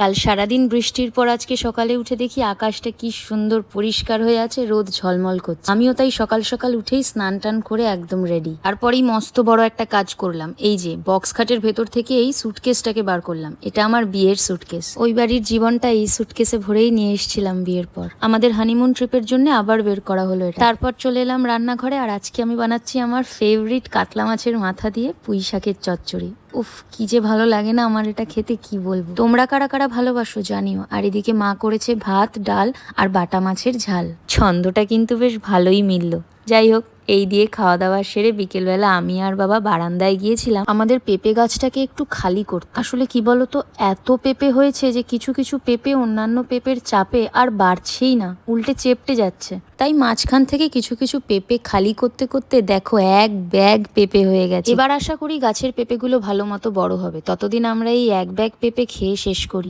কাল সারাদিন বৃষ্টির পর আজকে সকালে উঠে দেখি আকাশটা কি সুন্দর পরিষ্কার হয়ে আছে, রোদ ঝলমল করছে। আমিও তাই সকাল সকাল উঠেই স্নান টান করে একদম রেডি। তারপরেই মস্ত বড় একটা কাজ করলাম, এই যে বক্স খাটের ভেতর থেকে এই সুটকেসটাকে বার করলাম। এটা আমার বিয়ের সুটকেস। ওই বাড়ির জীবনটা এই সুটকেসে ভরেই নিয়ে এসেছিলাম বিয়ের পর। আমাদের হানিমুন ট্রিপের জন্য আবার বের করা হলো এটা। তারপর চলে এলাম রান্নাঘরে, আর আজকে আমি বানাচ্ছি আমার ফেভারিট কাতলা মাছের মাথা দিয়ে পুঁই শাকের চচ্চড়ি। উফ, কি যে ভালো লাগে না আমার এটা খেতে, কি বলবো। তোমরা কারা কারা ভালোবাসো জানিও। আর এদিকে মা করেছে ভাত, ডাল আর বাটা মাছের ঝাল। ছন্দটা কিন্তু বেশ ভালোই মিলল। যাই হোক, এই দিয়ে খাওয়া দাওয়া সেরে বিকেলবেলা আমি আর বাবা বারান্দায় গিয়েছিলাম আমাদের পেঁপে গাছটাকে একটু খালি করতে। আসলে কি বলতো, এত পেঁপে হয়েছে যে কিছু কিছু পেঁপে অন্যান্য পেঁপের চাপে আর বাড়ছেই না, উল্টে চেপটে যাচ্ছে। তাই মাঝখান থেকে কিছু কিছু পেঁপে খালি করতে করতে দেখো এক ব্যাগ পেঁপে হয়ে গেছে। এবার আশা করি গাছের পেঁপেগুলো ভালো মতো বড় হবে, ততদিন আমরা এই এক ব্যাগ পেঁপে খেয়ে শেষ করি।